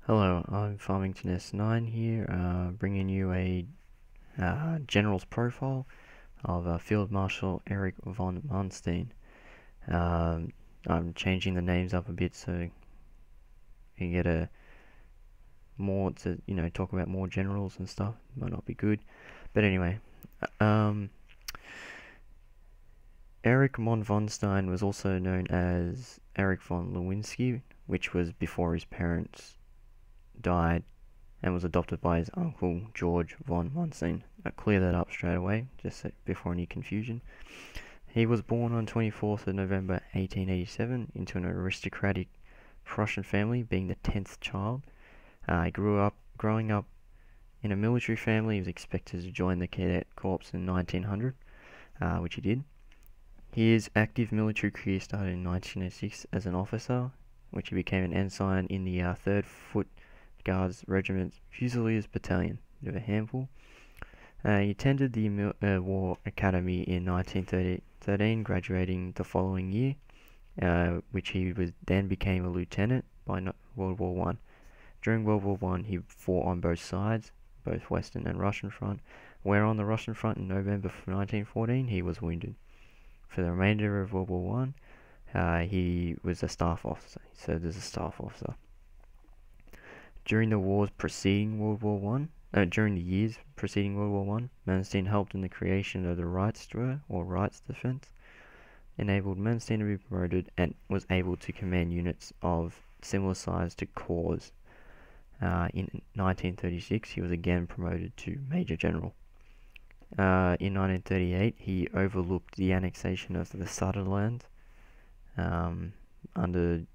Hello, I'm Farmington S9 here, bringing you a general's profile of Field Marshal Erich von Manstein. I'm changing the names up a bit so you get a more to talk about more generals and stuff. Might not be good, but anyway, um, Erich von Manstein was also known as Erich von Lewinsky, which was before his parents died, and was adopted by his uncle George von Manstein. I'll clear that up straight away, just before any confusion. He was born on 24th of November 1887 into an aristocratic Prussian family, being the 10th child. He growing up in a military family. He was expected to join the Cadet Corps in 1900, which he did. His active military career started in 1906 as an officer, which he became an ensign in the 3rd Foot Guards Regiment Fusiliers Battalion, bit of a handful. He attended the War Academy in 1913, graduating the following year, which he then became a lieutenant by World War One. During World War One, he fought on both sides, both Western and Russian front, where on the Russian front in November 1914 he was wounded. For the remainder of World War One, he was a staff officer. He served as a staff officer. During the years preceding World War One, Manstein helped in the creation of the Reichswehr, or Rights Defense, enabled Manstein to be promoted, and was able to command units of similar size to corps. In 1936, he was again promoted to Major General. In 1938, he overlooked the annexation of the Sudetenland under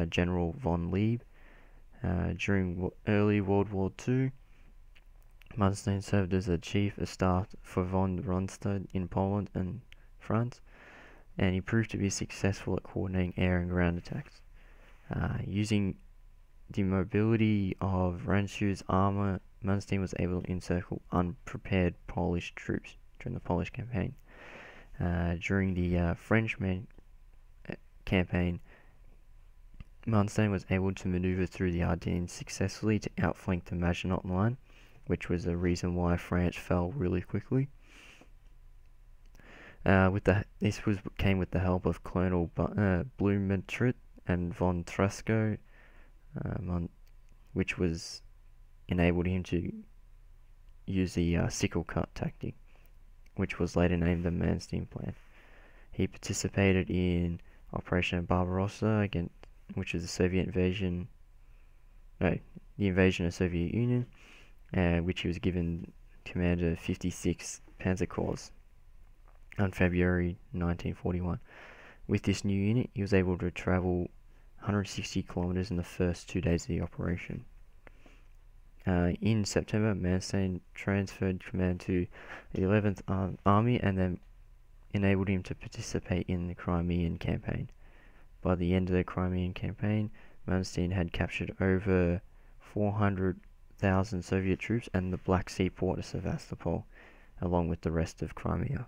General von Lieb. During early World War II, Manstein served as a chief of staff for von Rundstedt in Poland and France, and he proved to be successful at coordinating air and ground attacks. Using the mobility of Ransch's armor, Manstein was able to encircle unprepared Polish troops during the Polish campaign. During the French campaign, Manstein was able to maneuver through the Ardennes successfully to outflank the Maginot Line, which was the reason why France fell really quickly. This came with the help of Colonel Blumentritt and von Tresco, which was enabled him to use the sickle cut tactic, which was later named the Manstein Plan. He participated in Operation Barbarossa, which is the invasion of Soviet Union, which he was given command of 56th Panzer Corps on February 1941. With this new unit, he was able to travel 160 kilometers in the first 2 days of the operation. In September, Manstein transferred command to the 11th Army, and then enabled him to participate in the Crimean campaign. By the end of the Crimean campaign, Manstein had captured over 400,000 Soviet troops and the Black Sea port of Sevastopol, along with the rest of Crimea,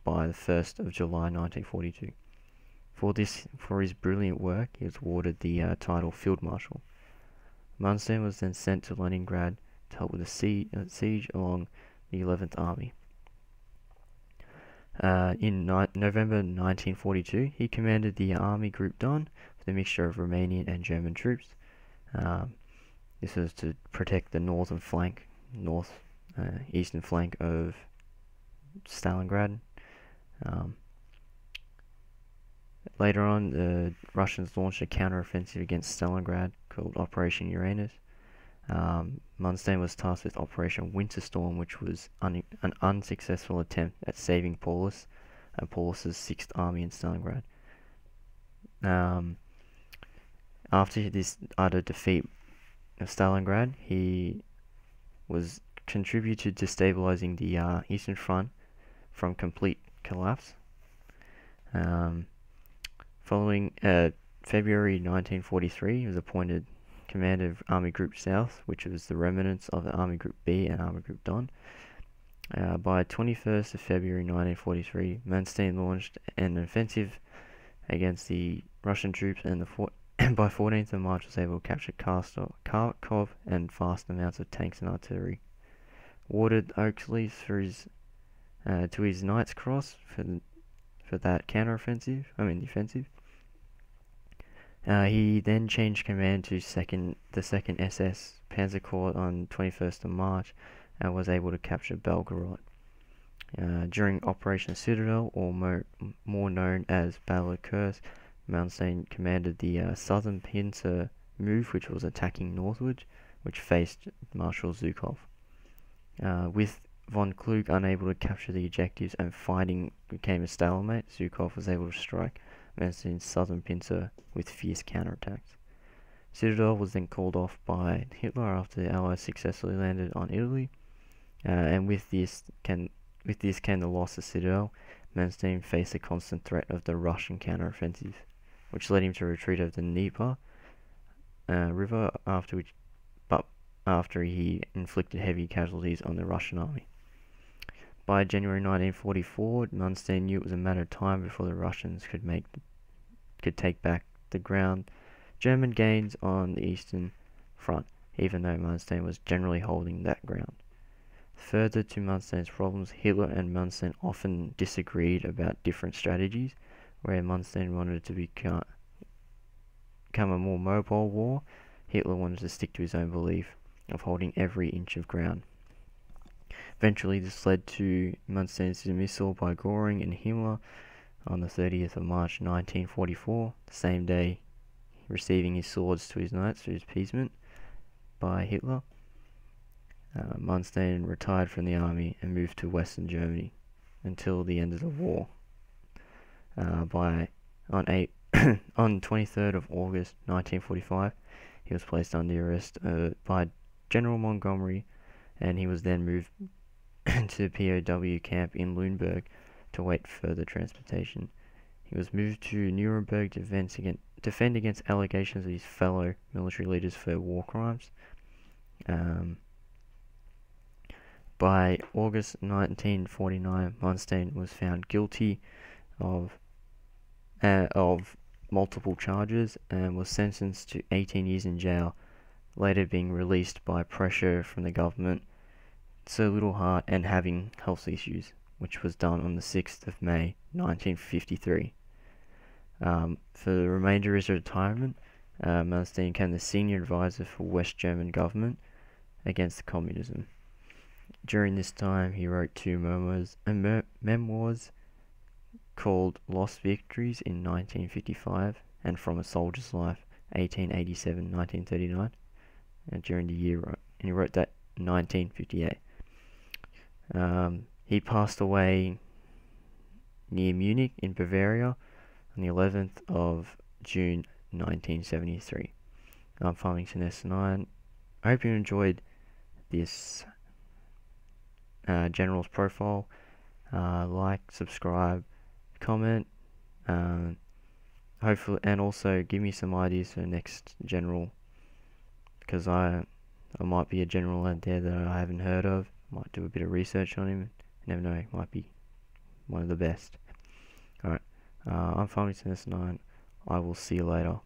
by the 1st of July 1942. For his brilliant work, he was awarded the title Field Marshal. Manstein was then sent to Leningrad to help with the siege along the 11th Army. In November 1942, he commanded the Army Group Don with a mixture of Romanian and German troops. This was to protect the eastern flank of Stalingrad. Later on, the Russians launched a counter-offensive against Stalingrad called Operation Uranus. Manstein was tasked with Operation Winterstorm, which was an unsuccessful attempt at saving Paulus and Paulus's 6th Army in Stalingrad. After this utter defeat of Stalingrad, he was contributed to stabilizing the Eastern Front from complete collapse. Following February 1943, he was appointed commander of Army Group South, which was the remnants of the Army Group B and Army Group Don. By 21st of February 1943, Manstein launched an offensive against the Russian troops, and and by 14th of March was able to capture Kharkov and vast amounts of tanks and artillery. Awarded Oaksley to his Knight's Cross for that defensive. He then changed command to the 2nd SS Panzer Corps on 21st of March and was able to capture Belgorod. During Operation Citadel, or more known as Battle of Kursk, Manstein commanded the southern pincer move, which was attacking northward, which faced Marshal Zhukov. With von Kluge unable to capture the objectives and fighting became a stalemate, Zhukov was able to strike Manstein's southern pincer with fierce counterattacks. Citadel was then called off by Hitler after the Allies successfully landed on Italy, and with this came the loss of Citadel. Manstein faced the constant threat of the Russian counteroffensive, which led him to retreat over the Dnieper river, after he inflicted heavy casualties on the Russian army. By January 1944, Manstein knew it was a matter of time before the Russians could take back the ground German gains on the Eastern Front, even though Manstein was generally holding that ground. Further to Manstein's problems, Hitler and Manstein often disagreed about different strategies, where Manstein wanted to become a more mobile war. Hitler wanted to stick to his own belief of holding every inch of ground. Eventually, this led to Manstein's dismissal by Göring and Himmler on the 30th of March 1944, the same day receiving his swords to his knights for his appeasement by Hitler. Manstein retired from the army and moved to Western Germany until the end of the war. On 23rd of August 1945, he was placed under arrest by General Montgomery, and he was then moved to the POW camp in Lüneburg to wait further transportation. He was moved to Nuremberg to defend against allegations of his fellow military leaders for war crimes. By August 1949, Manstein was found guilty of multiple charges and was sentenced to 18 years in jail, later being released by pressure from the government, so little heart, and having health issues, which was done on the 6th of May 1953. For the remainder of his retirement, Manstein became the senior advisor for West German government against communism. During this time, he wrote two memoirs called Lost Victories in 1955 and From a Soldier's Life, 1887-1939. And during the year, and he wrote that in 1958. He passed away near Munich in Bavaria on the 11th of June 1973. I'm Farmington S9. I hope you enjoyed this general's profile. Like, subscribe, comment, hopefully, and also give me some ideas for the next general, because I might be a general out there that I haven't heard of. Might do a bit of research on him. You never know, he might be one of the best. Alright, I'm Farmington S9. I will see you later.